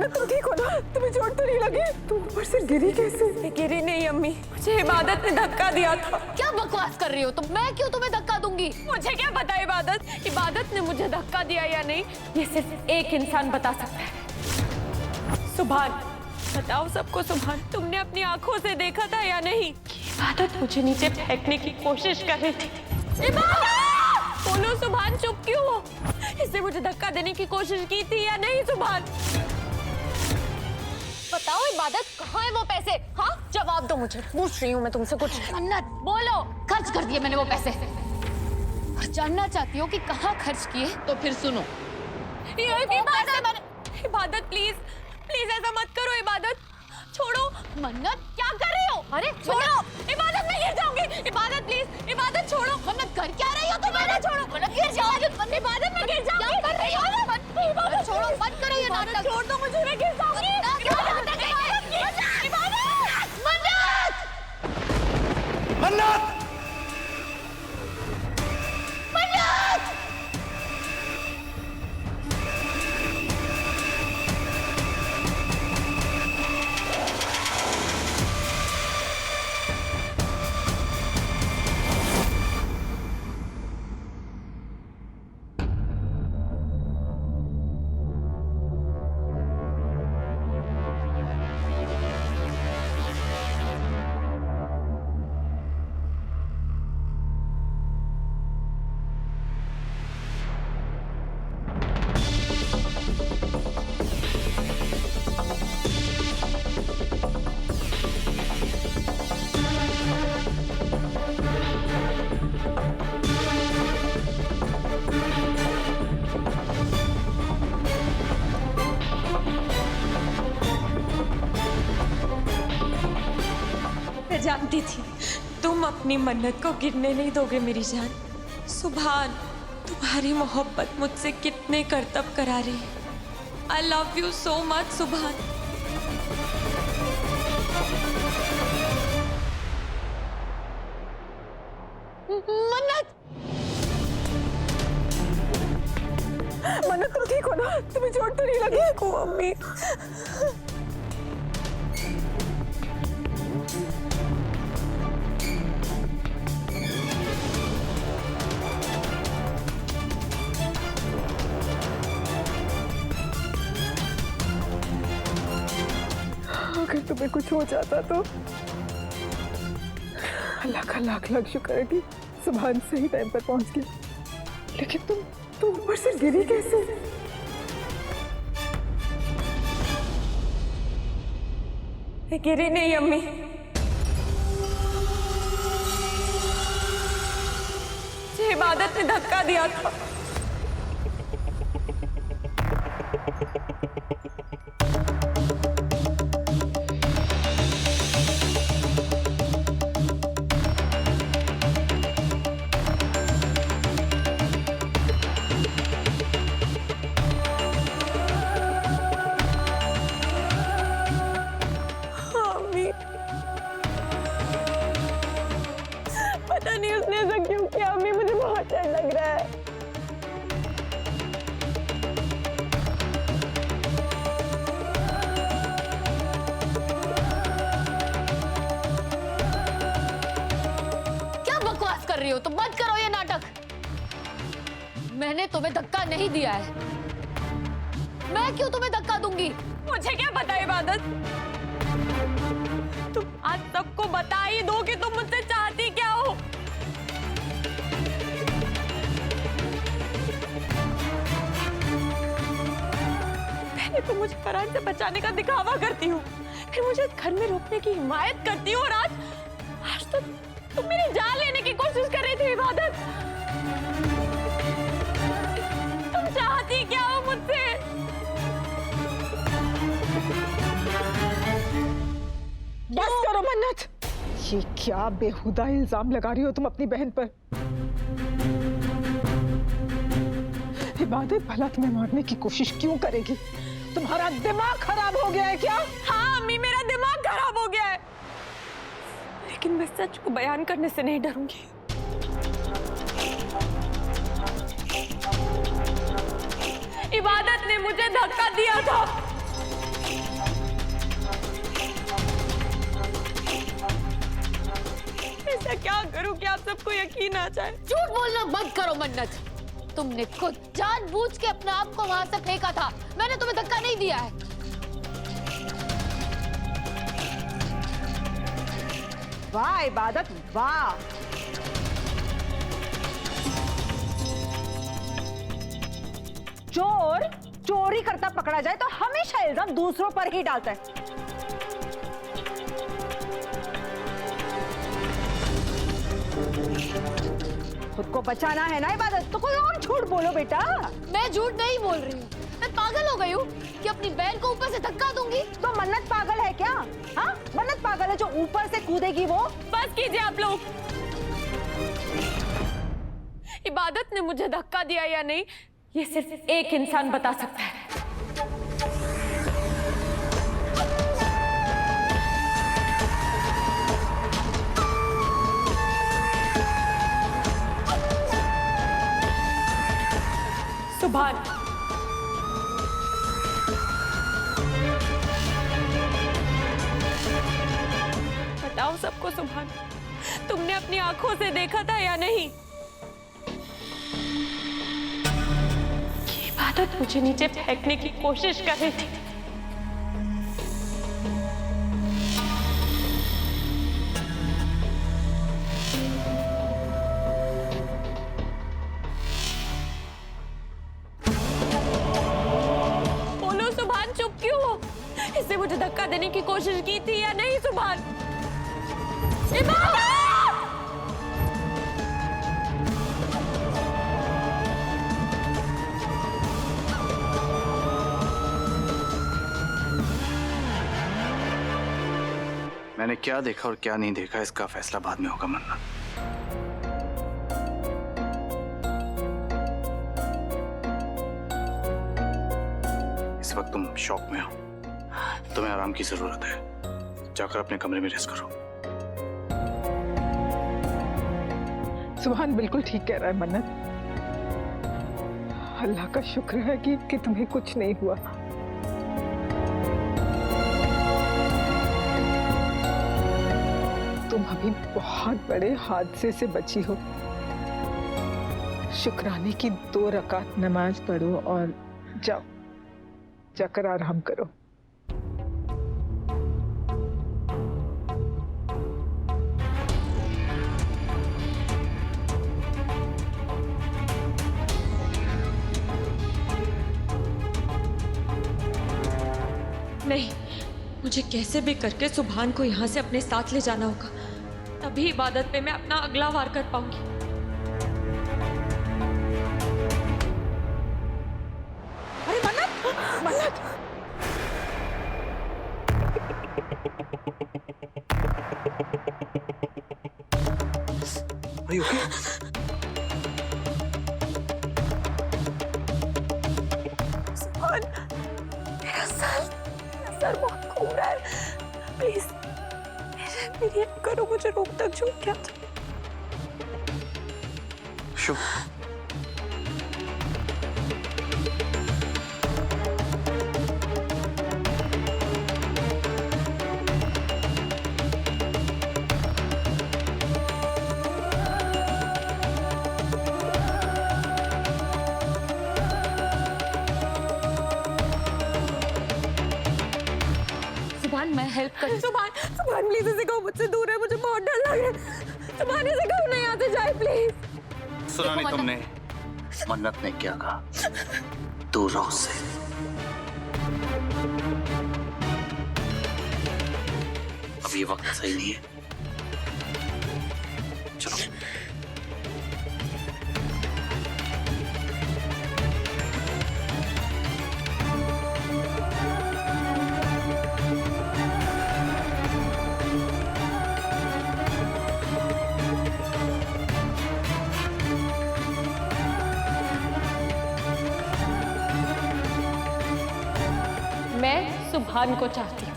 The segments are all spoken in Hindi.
मन्नत तुम ठीक हो ना? तुम्हें चोट तो नहीं लगी? तुम ऊपर से गिरी कैसे? गिरी नहीं अम्मी, मुझे इबादत ने धक्का दिया था। क्या बकवास कर रही हो तुम? मैं क्यों तुम्हें धक्का दूंगी? मुझे क्या पता इबादत ने मुझे धक्का दिया या नहीं, ये सिर्फ एक इंसान बता सकता है। सुभान, बताओ सबको सुभान, तुमने अपनी आंखों से देखा था या नहीं कि इबादत मुझे नीचे फेंकने की कोशिश कर रही थी? इबादत! बोलो सुभान, चुप क्यों हो? इसने मुझे धक्का देने की कोशिश की थी या नहीं सुभान? बताओ इबादत, कहाँ है वो पैसे? हाँ जवाब दो मुझे, पूछ रही हूँ मैं तुमसे कुछ। मन्नत बोलो, खर्च कर दिए मैंने वो पैसे और जानना चाहती हो कि कहाँ खर्च किए? तो फिर सुनो। इबादत प्लीज प्लीज ऐसा मत करो। इबादत छोड़ो। मन्नत क्या कर रही हो? अरे छोड़ो। इबादत मैं गिर जाऊंगी। इबादत प्लीज, इबादत छोड़ो। मन्नत कर क्या रही हो तुम? मन्नत छोड़ो। मन्नत गिर जाओ। इबादत मैं गिर जाऊंगी। क्या कर रही हो? इबादत छोड़ो, मत करो ये नाटक। छोड़ दो मुझे, मैं गिर जाऊंगी। मन्नत! मैं जानती थी तुम अपनी मन्नत को गिरने नहीं दोगे मेरी जान। सुभान, तुम्हारी मोहब्बत मुझसे कितने करतब करा रही है। I love you so much सुभान। मन्नत! मन्नत तुम ठीक हो ना? तुम्हें चोट तो नहीं लगी? को अम्मी। अगर तुम्हें कुछ हो जाता तो अल्लाह का लाख लाख शुक्र है कि सुभान सही टाइम पर पहुंच गया। लेकिन तुम ऊपर से गिरी कैसे? गिरी नहीं अम्मी, मुझे इबादत ने धक्का दिया था। पता नहीं उसने ऐसा क्यों किया अम्मी, मुझे बहुत डर लग रहा है। क्या बकवास कर रही हो तुम? मत करो ये नाटक। मैंने तुम्हें धक्का नहीं दिया है। मैं क्यों तुम्हें धक्का दूंगी? मुझे क्या पता इबादत, तुम आज सबको बता ही दो कि तुम मुझसे चाहती क्या हो। पहले तो मुझे फरहान से बचाने का दिखावा करती हूँ, फिर मुझे घर में रोकने की हिमायत करती हूँ और आज तो तुम मेरी जान लेने की कोशिश कर रही थी इबादत। तुम चाहती क्या हो मुझसे? बस करो मन्नत, ये क्या बेहुदा इल्जाम लगा रही हो तुम अपनी बहन पर? इबादत भला तुम्हें मारने की कोशिश क्यों करेगी? तुम्हारा दिमाग खराब हो गया है क्या? हाँ अम्मी, मेरा दिमाग खराब हो गया है, लेकिन मैं सच को बयान करने से नहीं डरूंगी। इबादत ने मुझे धक्का दिया था। आप सबको यकीन आ जाए। झूठ बोलना बंद करो मन्नत। तुमने खुद जानबूझ के अपने आप को वहां से फेंका था, मैंने तुम्हें धक्का नहीं दिया है। वाह इबादत वाह। चोर चोरी करता पकड़ा जाए तो हमेशा इल्जाम दूसरों पर ही डालता है। खुद को बचाना है ना इबादत, तो कोई और झूठ बोलो बेटा। मैं झूठ नहीं बोल रही हूँ, मैं पागल हो गई हूँ कि अपनी बहन को ऊपर से धक्का दूंगी। तो मन्नत पागल है क्या? हाँ, मन्नत पागल है जो ऊपर से कूदेगी वो। बस कीजिए आप लोग। इबादत ने मुझे धक्का दिया या नहीं, ये सिर्फ एक इंसान बता सकता है। सुभान। बताओ सबको सुभान, तुमने अपनी आंखों से देखा था या नहीं? ये इबादत मुझे नीचे फेंकने की कोशिश कर रही थी। बोलो सुभान, चुप क्यों हो? इससे मुझे धक्का देने की कोशिश की थी या नहीं सुभान? इबादत! मैंने क्या देखा और क्या नहीं देखा इसका फैसला बाद में होगा मन्नत। इस वक्त तुम शॉक में हो, तुम्हें आराम की जरूरत है। जाकर अपने कमरे में रेस्ट करो। सुभान बिल्कुल ठीक कह रहा है मन्नत। अल्लाह का शुक्र है कि तुम्हें कुछ नहीं हुआ। तुम अभी बहुत बड़े हादसे से बची हो। शुक्राने की 2 रकात नमाज पढ़ो और जाओ, जाकर आराम करो। नहीं, मुझे कैसे भी करके सुभान को यहाँ से अपने साथ ले जाना होगा, तभी इबादत पे मैं अपना अगला वार कर पाऊंगी। अरे मन्नत, मन्नत। Are you okay? सुभान, मेरा सर बहुत घूम रहा है। प्लीज मेरी हेल्प करो, मुझे रोक तक छूट गया था। शुभ। सुभान मैं हेल्प कर। सुभान, सुभान प्लीज इसे कहो मुझसे दूर है, मुझे बहुत डर लग रहा है। सुभान इसे कहो नहीं आते जाए प्लीज। सुना नहीं तुमने मन्नत ने क्या कहा? दूर रहो उससे। अब ये वक्त सही नहीं है। चलो। मैं सुभान को चाहती हूँ,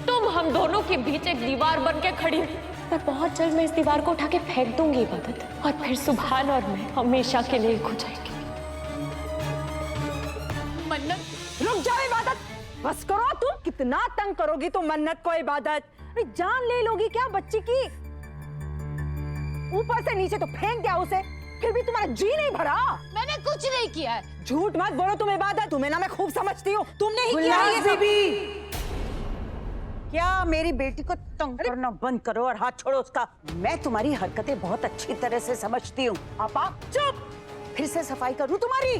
तुम हम दोनों के बीच एक दीवार बन के खड़ी हो। मैं बहुत जल्द मैं इस दीवार को उठा के फेंक दूंगी इबादत, और फिर सुभान और मैं हमेशा के लिए एक हो जाएंगे। मन्नत रुक जाओ इबादत, बस करो। तुम कितना तंग करोगी तुम मन्नत को इबादत? अरे जान ले लोगी क्या बच्ची की? ऊपर से नीचे तो फेंक दिया उसे, फिर भी तुम्हारा जी नहीं भरा। मैंने कुछ नहीं किया है। झूठ मत बोलो, तुम इबादत, तुम्हें ना मैं खूब समझती हूँ, तुमने ही किया ये सब। क्या मेरी बेटी को तंग करना बंद करो और हाथ छोड़ो उसका। मैं तुम्हारी हरकतें बहुत अच्छी तरह से समझती हूँ। आपा चुप, फिर से सफाई करूँ तुम्हारी?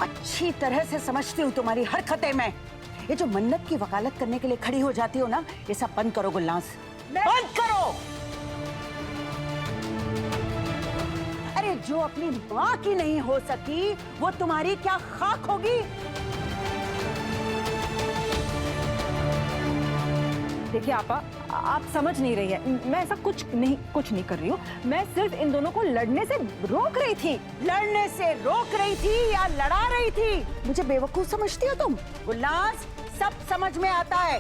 अच्छी तरह से समझती हूँ तुम्हारी हरकतें मैं। ये जो मन्नत की वकालत करने के लिए खड़ी हो जाती हो ना, ये सब बंद करो गुलनाज, बंद करो। अरे जो अपनी माँ की नहीं हो सकी वो तुम्हारी क्या खाक होगी? देखिए आपा, आप समझ नहीं रही है, मैं ऐसा कुछ नहीं कर रही हूँ। मैं सिर्फ इन दोनों को लड़ने से रोक रही थी। लड़ने से रोक रही थी या लड़ा रही थी? मुझे बेवकूफ समझती हो तुम? गुलनाज, सब समझ में आता है।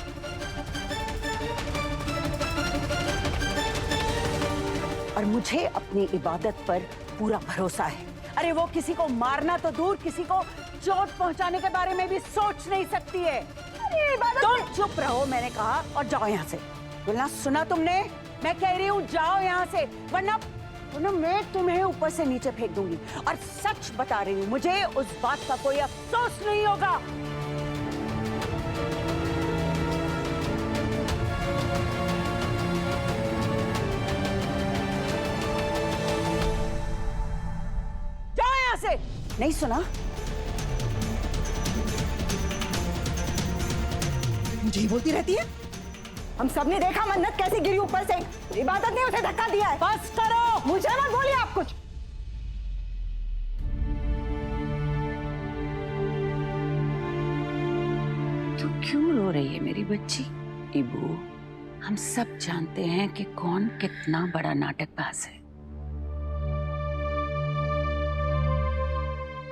और मुझे अपनी इबादत पर पूरा भरोसा है। अरे वो किसी को मारना तो दूर, किसी को चोट पहुंचाने के बारे में भी सोच नहीं सकती है। अरे इबादत, तुम चुप रहो मैंने कहा, और जाओ यहाँ से। बोलना सुना तुमने? मैं कह रही हूँ जाओ यहाँ से, वरना मैं तुम्हें ऊपर से नीचे फेंक दूंगी। और सच बता रही हूँ, मुझे उस बात का कोई अफसोस नहीं होगा। से नहीं सुना? मुझे ही बोलती रहती है। हम सब ने देखा मन्नत कैसे गिरी ऊपर से, इबादत ने उसे धक्का दिया है। बस करो, मुझे मत बोलिए आप कुछ। तू क्यों रो रही है मेरी बच्ची? इबू, हम सब जानते हैं कि कौन कितना बड़ा नाटकबाज है।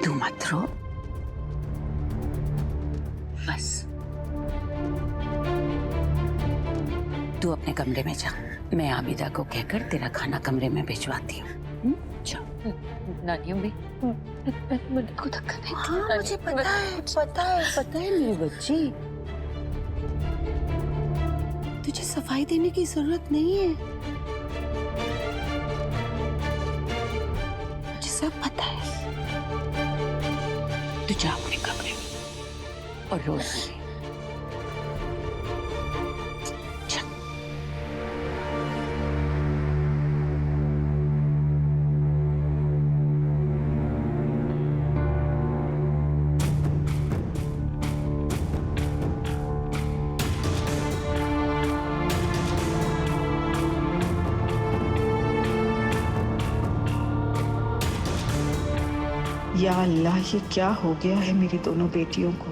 तू मत रो, बस तू अपने कमरे में जा। मैं आबिदा को कहकर तेरा खाना कमरे में भिजवाती हूँ। जाओ। नानी अम्मी, मैंने को धक्का नहीं दिया। हाँ, मुझे पता है मेरी बच्ची। तुझे सफाई देने की जरूरत नहीं है, मुझे सब पता है। तू जा अपने कमरे में और रो ले। या अल्लाह, ये क्या हो गया है मेरी दोनों बेटियों को।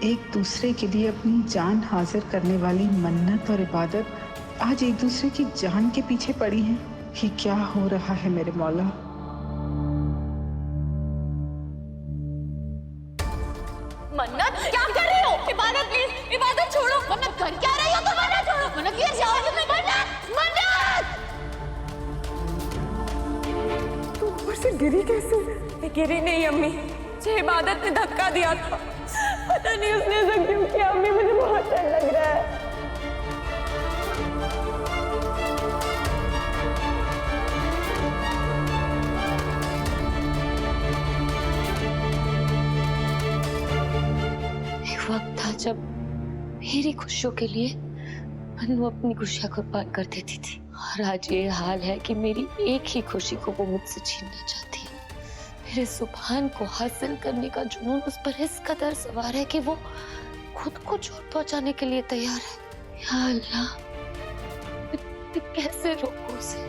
एक दूसरे के लिए अपनी जान हाजिर करने वाली मन्नत और इबादत आज एक दूसरे की जान के पीछे पड़ी हैं। ये क्या हो रहा है मेरे मौला? मन्नत, क्या कर रही हो? इबादत प्लीज, इबादत छोड़ो। मन्नत कर क्या रही हो तुम? मन्नत छोड़ो। मन्नत गिर जाओगी तुम। मन्नत, मन्नत। तू ऊपर से गिरी कैसे? गिरी नहीं अम्मी, मुझे इबादत ने धक्का दिया था। पता नहीं उसने ऐसा क्यों किया। अम्मी, मुझे बहुत डर लग रहा है। एक वक्त था जब मेरी खुशियों के लिए मन्नू अपनी खुशियां कुर्बान कर देती थी, और आज ये हाल है कि मेरी एक ही खुशी को वो मुझसे छीनना चाहती है। मेरे सुभान को हासिल करने का जुनून उस पर इस कदर सवार है कि वो खुद को चोट पहुंचाने के लिए तैयार है। या अल्लाह, मैं कैसे रोकूं उसे?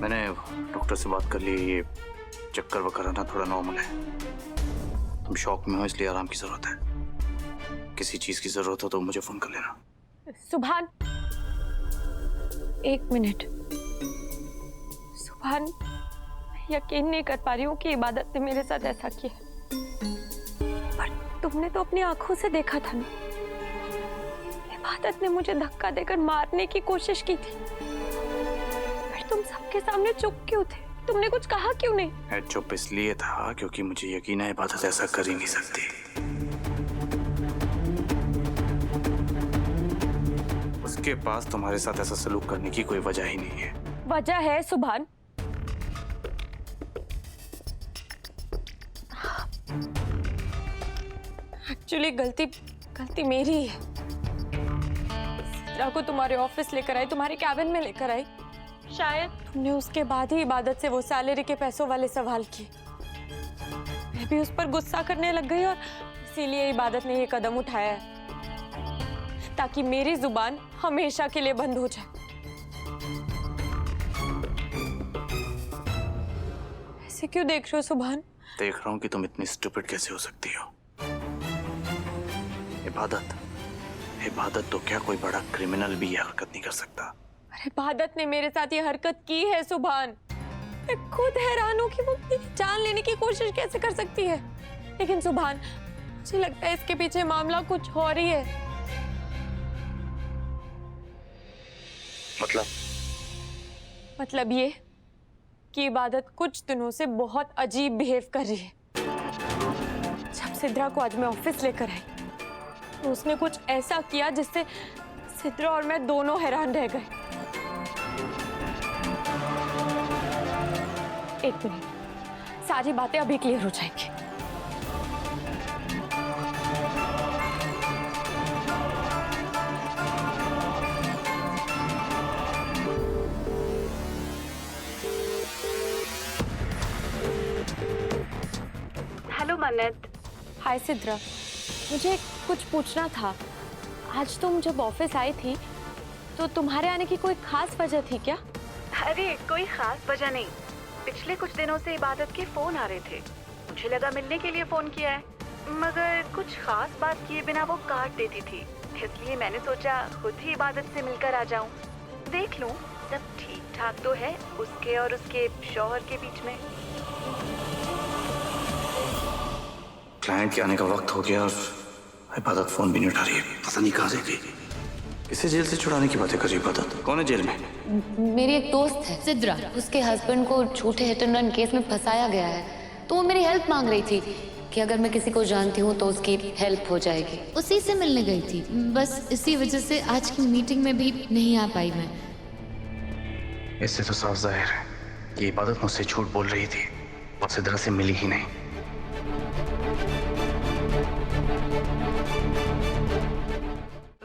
मैंने डॉक्टर से बात कर ली, ये चक्कर वगैरह ना थोड़ा नॉर्मल है। तुम शॉक में हो इसलिए आराम की जरूरत है। किसी चीज की जरूरत हो तो मुझे फोन कर लेना। सुभान, एक मिनट। सुभान, मैं यकीन नहीं कर पा रही हूँ कि इबादत ने मेरे साथ ऐसा किया। तुमने तो अपनी आंखों से देखा था ना, इबादत ने मुझे धक्का देकर मारने की कोशिश की थी। फिर तुम सबके सामने चुप क्यों थे? तुमने कुछ कहा क्यों नहीं? मैं चुप इसलिए था क्योंकि मुझे यकीन है इबादत ऐसा कर ही नहीं सकती। उसके पास तुम्हारे साथ ऐसा सलूक करने की कोई वजह ही नहीं है। वजह है सुभान। एक्चुअली गलती मेरी है। सिद्रा को तुम्हारे ऑफिस लेकर आई, तुम्हारे कैबिन में लेकर आई। शायद तुमने उसके बाद ही इबादत से वो सैलरी के पैसों वाले सवाल किए। मैं भी उस पर गुस्सा करने लग गई और इसीलिए इबादत ने ये कदम उठाया है ताकि मेरी जुबान हमेशा के लिए बंद हो जाए। ऐसे क्यों देख रहे हो सुभान? देख रहा हूँ कि तुम इतनी स्टूपिड कैसे हो सकती हो। इबादत तो क्या कोई बड़ा क्रिमिनल भी ये हरकत नहीं कर सकता। अरे इबादत ने मेरे साथ ये हरकत की है सुभान। मैं खुद हैरान हूँ कि वो मेरी जान लेने की कोशिश कैसे कर सकती है। लेकिन सुभान, मुझे लगता है इसके पीछे मामला कुछ और ही है। मतलब ये कि इबादत कुछ दिनों से बहुत अजीब बिहेव कर रही है। जब सिद्रा को आज मैं ऑफिस लेकर आई तो उसने कुछ ऐसा किया जिससे सिद्रा और मैं दोनों हैरान रह गए। एक मिनट, सारी बातें अभी क्लियर हो जाएंगी। हेलो मन्नत। हाय सिद्रा, मुझे कुछ पूछना था। आज तुम जब ऑफिस आई थी तो तुम्हारे आने की कोई खास वजह थी क्या? अरे कोई खास वजह नहीं, पिछले कुछ दिनों से इबादत के फोन आ रहे थे। मुझे लगा मिलने के लिए फोन किया है, मगर कुछ खास बात किए बिना वो काट देती थी। इसलिए मैंने सोचा खुद ही इबादत से मिलकर आ जाऊं, देख लूं सब ठीक ठाक तो है उसके और उसके शौहर के बीच में। क्लाइंट के आने का वक्त हो गया और इबादत फोन भी नहीं उठा रही है। पता नहीं कहाँ से गई। इसे जेल से छुड़ाने की बातें कर रही है इबादत। कौन है जेल में? मेरी एक दोस्त है सिद्रा, उसके हस्बैंड को झूठे हिट एंड रन केस में फंसाया गया है। तो वो मेरी हेल्प मांग रही थी कि अगर मैं किसी को जानती हूँ तो उसकी हेल्प हो जाएगी। उसी से मिलने गई थी, बस इसी वजह से आज की मीटिंग में भी नहीं आ पाई मैं। इससे तो साफ जाहिर है कि इबादत मुझसे झूठ बोल रही थी और सिद्रा से मिली ही नहीं।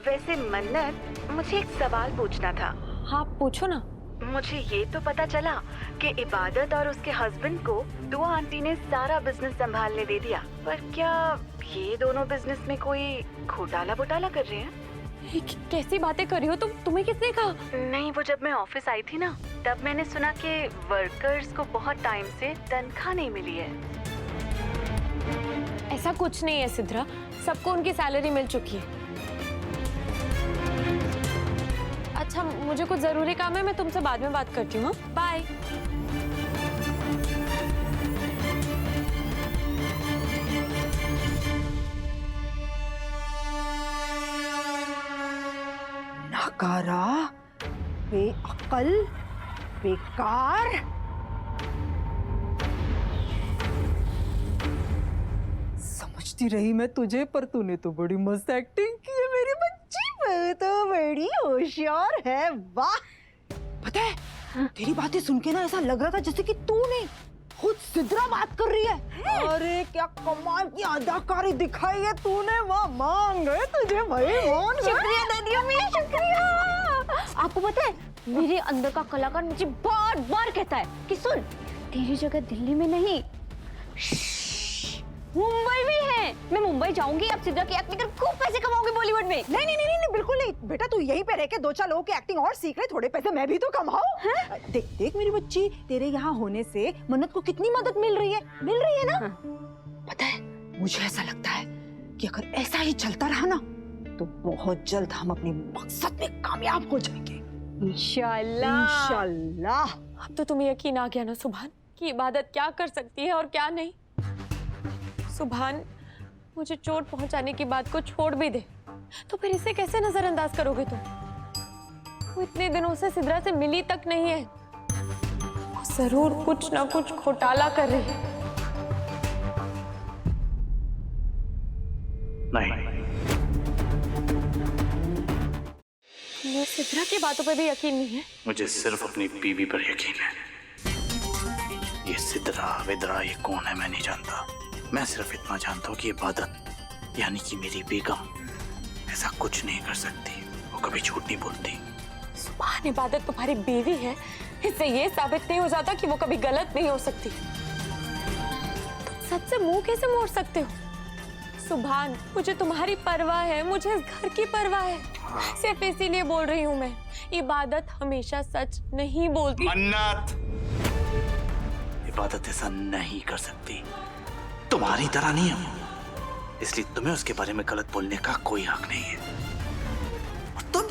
वैसे मन्नत, मुझे एक सवाल पूछना था। हाँ पूछो ना। मुझे ये तो पता चला कि इबादत और उसके हस्बैंड को दुआ आंटी ने सारा बिजनेस संभालने दे दिया, पर क्या ये दोनों बिजनेस में कोई घोटाला वोटाला कर रहे हैं? कैसी बातें कर रही हो तुम? तुम्हें किसने कहा? नहीं, वो जब मैं ऑफिस आई थी ना, तब मैंने सुना कि वर्कर्स को बहुत टाइम से तनख्वाह नहीं मिली है। ऐसा कुछ नहीं है सिद्रा, सबको उनकी सैलरी मिल चुकी है। अच्छा, मुझे कुछ जरूरी काम है, मैं तुमसे बाद में बात करती हूँ। बाय। नकारा, बेअक्ल, बेकार। समझती रही मैं तुझे, पर तूने तो बड़ी मस्त एक्टिंग की है मेरी बच्ची। तो बड़ी होशियार है, वाह। पता है, तेरी बातें सुन के ना ऐसा लग रहा था जैसे कि तूने खुद सिद्रा बात कर रही है। अरे क्या कमाल की अदाकारी दिखाई है तूने, वाह। मान गए तुझे भाई, मान गए। शुक्रिया दादी अम्मी, शुक्रिया। आपको पता है, मेरे अंदर का कलाकार मुझे बार बार कहता है कि सुन, तेरी जगह दिल्ली में नहीं मुंबई में है। मैं मुंबई जाऊंगी, अब सिद्रा की एक्टिंग कर खूब पैसे कमाऊंगी बॉलीवुड में। नहीं नहीं नहीं नहीं, बिल्कुल नहीं बेटा, तू यहीं पे रह के 2-4 लोगों की एक्टिंग और सीख ले, थोड़े पैसे मैं भी तो कमाऊं। देख देख मेरी बच्ची, तेरे यहाँ होने से मन्नत को कितनी मदद मिल रही है ना। पता है, मुझे ऐसा लगता है कि अगर ऐसा ही चलता रहा ना तो बहुत जल्द हम अपने मकसद में कामयाब हो जाएंगे, इंशाल्लाह। इंशाल्लाह। अब तो तुम्हें यकीन आ गया ना सुभान कि इबादत क्या कर सकती है और क्या नहीं। सुभान, मुझे चोट पहुंचाने की बात को छोड़ भी दे, तो फिर इसे कैसे नजरअंदाज करोगे तुम? वो इतने दिनों से सिद्रा से मिली तक नहीं है। वो जरूर कुछ ना कुछ घोटाला कर रही है। नहीं, मुझे सिद्रा की बातों पे भी यकीन नहीं है। मुझे सिर्फ अपनी बीवी पर यकीन है। ये सिद्रा विद्रा ये कौन है मैं नहीं जानता। मैं सिर्फ इतना जानता हूँ कि इबादत यानी कि मेरी बेगम ऐसा कुछ नहीं कर सकती। वो कभी झूठ नहीं बोलती। सुभान, इबादत तुम्हारी बीवी है, इससे ये साबित नहीं हो जाता कि वो कभी गलत नहीं हो सकती। तुम सच से मुंह कैसे मोड़ सकते हो? सुभान, मुझे तुम्हारी परवाह है, मुझे इस घर की परवाह है। सिर्फ इसीलिए बोल रही हूँ मैं। इबादत हमेशा सच नहीं बोलती। मन्नत, इबादत ऐसा नहीं कर सकती। तुम्हारी तरह नहीं है, इसलिए तुम्हें उसके बारे में गलत बोलने का कोई हक नहीं है। तुम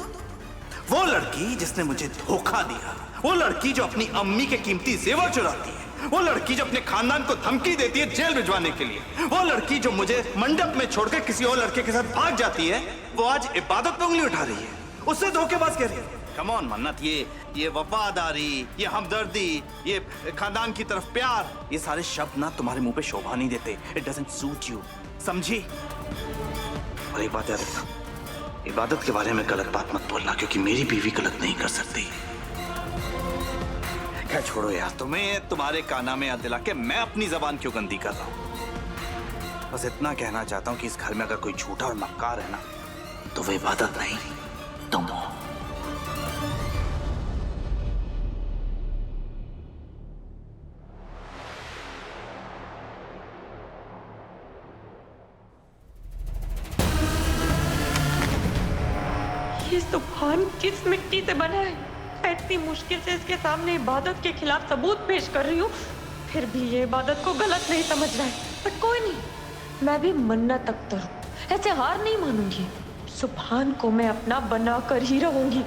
वो लड़की जिसने मुझे धोखा दिया, वो लड़की जो अपनी अम्मी के कीमती जेवर चुराती है, वो लड़की जो अपने खानदान को धमकी देती है जेल भिजवाने के लिए, वो लड़की जो मुझे मंडप में छोड़कर किसी और लड़के के साथ भाग जाती है, वो आज इबादत पे उंगली उठा रही है, उससे धोखेबाज कह रही है। कम ऑन मन्नत, ये वफादारी, ये हमदर्दी, ये खानदान की तरफ प्यार, ये सारे शब्द ना तुम्हारे मुंह पे शोभा नहीं देते। इट डजंट सूट यू, समझी? और एक बात याद रखना, इबादत के बारे में गलत बात मत बोलना, क्योंकि मेरी बीवी गलत नहीं कर सकती। क्या छोड़ो यार, तुम्हें तुम्हारे काना में याद दिला के मैं अपनी जबान क्यों गंदी कर रहा हूं। बस इतना कहना चाहता हूं कि इस घर में अगर कोई झूठा और मक्कार है ना, तो वो इबादत नहीं, तुम हो। ये सुभान किस मिट्टी से बना है? इतनी मुश्किल से इसके सामने इबादत के खिलाफ सबूत पेश कर रही हूँ, फिर भी ये इबादत को गलत नहीं समझ रहा है। बट कोई नहीं, मैं भी मन्नत तक हूँ, ऐसे हार नहीं मानूंगी। सुभान को मैं अपना बना कर ही रहूंगी।